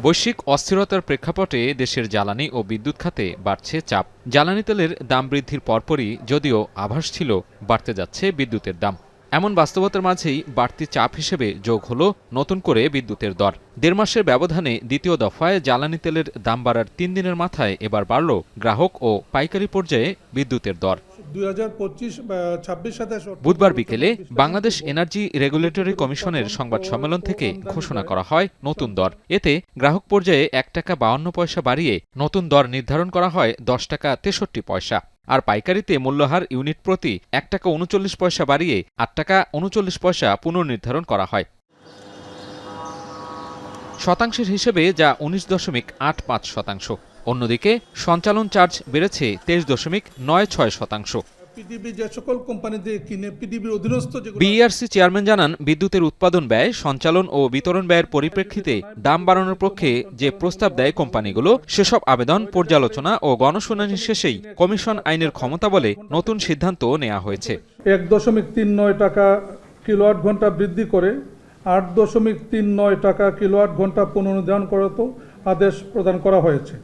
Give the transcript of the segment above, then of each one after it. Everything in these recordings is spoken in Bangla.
বৈশ্বিক অস্থিরতার প্রেক্ষাপটে দেশের জ্বালানি ও বিদ্যুৎ খাতে বাড়ছে চাপ। জ্বালানি তেলের দাম বৃদ্ধির পরপরই যদিও আভাস ছিল বাড়তে যাচ্ছে বিদ্যুতের দাম। এমন বাস্তবতার মাঝেই বাড়তি চাপ হিসেবে যোগ হলো নতুন করে বিদ্যুতের দর। ১.৫ মাসের ব্যবধানে দ্বিতীয় দফায় জ্বালানি তেলের দাম বাড়ার ৩ দিনের মাথায় এবার বাড়ল গ্রাহক ও পাইকারি পর্যায়ে বিদ্যুতের দর। 2025-26 বুধবার বিকেলে বাংলাদেশ এনার্জি রেগুলেটরি কমিশনের সংবাদ সম্মেলন থেকে ঘোষণা করা হয় নতুন দর। এতে গ্রাহক পর্যায়ে ১ টাকা ৫২ পয়সা বাড়িয়ে নতুন দর নির্ধারণ করা হয় ১০ টাকা ৬৩ পয়সা। আর পাইকারিতে মূল্যহার ইউনিট প্রতি ১ টাকা ৩৯ পয়সা বাড়িয়ে ৮ টাকা ৩৯ পয়সা পুনর্নির্ধারণ করা হয়। শতাংশের হিসেবে যা ১৯.৮৫ শতাংশ। অন্যদিকে সঞ্চালন চার্জ বেড়েছে ২৩.৯৬ শতাংশ। বিইআরসি চেয়ারম্যান জানান, বিদ্যুতের উৎপাদন ব্যয়, সঞ্চালন ও বিতরণ ব্যয়ের পরিপ্রেক্ষিতে দাম বাড়ানোর পক্ষে যে প্রস্তাব দেয় কোম্পানিগুলো, সেসব আবেদন পর্যালোচনা ও গণশুনানি শেষেই কমিশন আইনের ক্ষমতা বলে নতুন সিদ্ধান্ত নেওয়া হয়েছে। ১.৩৯ টাকা কিলোওয়াট ঘন্টা বৃদ্ধি করে ৮.৩৯ টাকা কিলোওয়াট ঘন্টা পুনর্নির্ধারণ করার আদেশ প্রদান করা হয়েছে।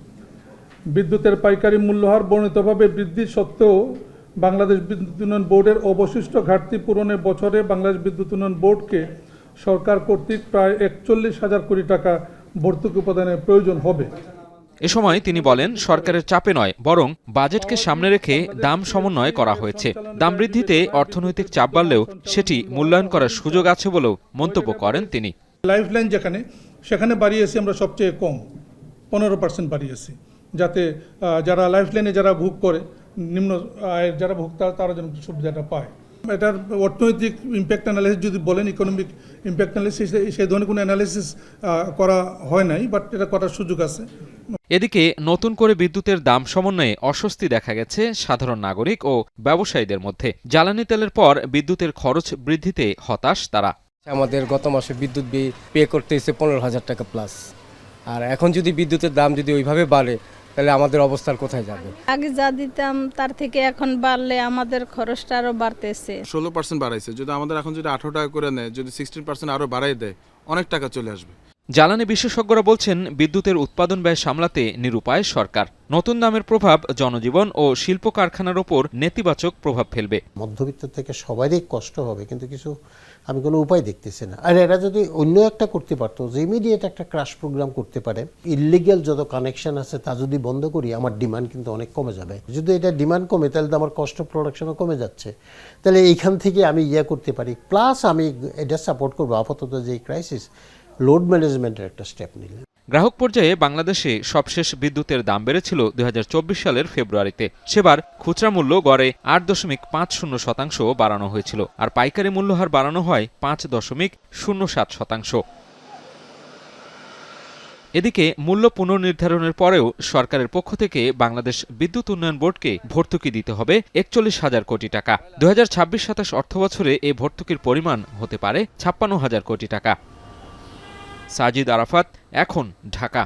বিদ্যুতের পাইকারি মূল্যহার বর্ণিতভাবে বৃদ্ধি সত্ত্বেও বাংলাদেশ বিদ্যুৎ উন্নয়ন বোর্ডের অবশিষ্ট ঘাটতি পূরণে বছরে বাংলাদেশ বিদ্যুৎ উন্নয়ন বোর্ডকে সরকার কর্তৃক প্রায় ৪১,০০০ কোটি টাকা ভর্তুকি প্রদানের প্রয়োজন হবে। এ সময় তিনি বলেন, সরকারের চাপে নয়, বরং বাজেটকে সামনে রেখে দাম সমন্বয় করা হয়েছে। দাম বৃদ্ধিতে অর্থনৈতিক চাপ বাড়লেও সেটি মূল্যায়ন করার সুযোগ আছে বলেও মন্তব্য করেন তিনি। লাইফলাইন সেখানে বাড়িয়েছি আমরা সবচেয়ে কম 15% বাড়িয়েছি, যাতে যারা লাইফলাইনে যারা ভোগ করে, নিম্ন আয়ের যারা ভোক্তা, তারা যেন সুবিধাটা পায়। এটার অর্থনৈতিক ইম্প্যাক্ট অ্যানালিসিস যদি বলেন, ইকোনমিক ইম্প্যাক্ট অ্যানালিসিস, সেই ধরনের কোনো অ্যানালিসিস করা হয় নাই, বাট এটা করার সুযোগ আছে। এদিকে নতুন করে বিদ্যুতের দাম সমন্বয়ে অস্বস্তি দেখা গেছে সাধারণ নাগরিক ও ব্যবসায়ীদের মধ্যে। জ্বালানি তেলের পর বিদ্যুতের খরচ বৃদ্ধিতে হতাশ তারা। আমাদের গত মাসে বিদ্যুৎ বিল পে করতে হয়েছে ১৫,০০০ টাকা প্লাস, আর এখন যদি বিদ্যুতের দাম যদি ওইভাবে বাড়ে তাহলে আমাদের অবস্থার কোথায় যাবে? আগে যা দিতাম তার থেকে এখন বাড়লে আমাদের খরচটা আরো বাড়তেছে। 16% বাড়াইছে, যদি আমাদের এখন যদি 18 টাকা করে নেয়, যদি 16% আরো বাড়াই দেয়, অনেক টাকা চলে আসবে। জ্বালানি বিশেষজ্ঞরা বলছেন, বিদ্যুতের উৎপাদন ব্যয় সামলাতে নিরুপায় সরকার। নতুন দামের প্রভাব জনজীবন ও শিল্প কারখানার ওপর নেতিবাচক প্রভাব ফেলবে। মধ্যবিত্ত থেকে সবারই কষ্ট হবে, কিন্তু আমি কোনো উপায় দেখতেছি না। আর এরা যদি অন্য একটা করতে পারতো, যে ইমিডিয়েট একটা ক্রাশ প্রোগ্রাম করতে পারে, ইললিগ্যাল যত কানেকশন আছে তা যদি বন্ধ করি, আমার ডিমান্ড কিন্তু অনেক কমে যাবে। যদি এটা ডিমান্ড কমে, তাহলে তো আমার কস্ট অফ প্রোডাকশনও কমে যাচ্ছে। তাহলে এইখান থেকে আমি করতে পারি, প্লাস আমি এটা সাপোর্ট করবো আপাতত যে ক্রাইসিস, লোড ম্যানেজমেন্টের একটা স্টেপ নিলে। গ্রাহক পর্যায়ে বাংলাদেশে সবশেষ বিদ্যুতের দাম বেড়েছিল ২০২৪ সালের ফেব্রুয়ারিতে। সেবার খুচরা মূল্য গড়ে ৮.৫০ শতাংশ বাড়ানো হয়েছিল, আর পাইকারি মূল্যহার বাড়ানো হয় ৫.০৭ শতাংশ। এদিকে মূল্য পুনর্নির্ধারণের পরেও সরকারের পক্ষ থেকে বাংলাদেশ বিদ্যুৎ উন্নয়ন বোর্ডকে ভর্তুকি দিতে হবে ৪১,০০০ কোটি টাকা। ২০২৬-২৭ অর্থবছরে এ ভর্তুকির পরিমাণ হতে পারে ৫৬,০০০ কোটি টাকা। সাজিদ আরাফাত, এখন, ঢাকা।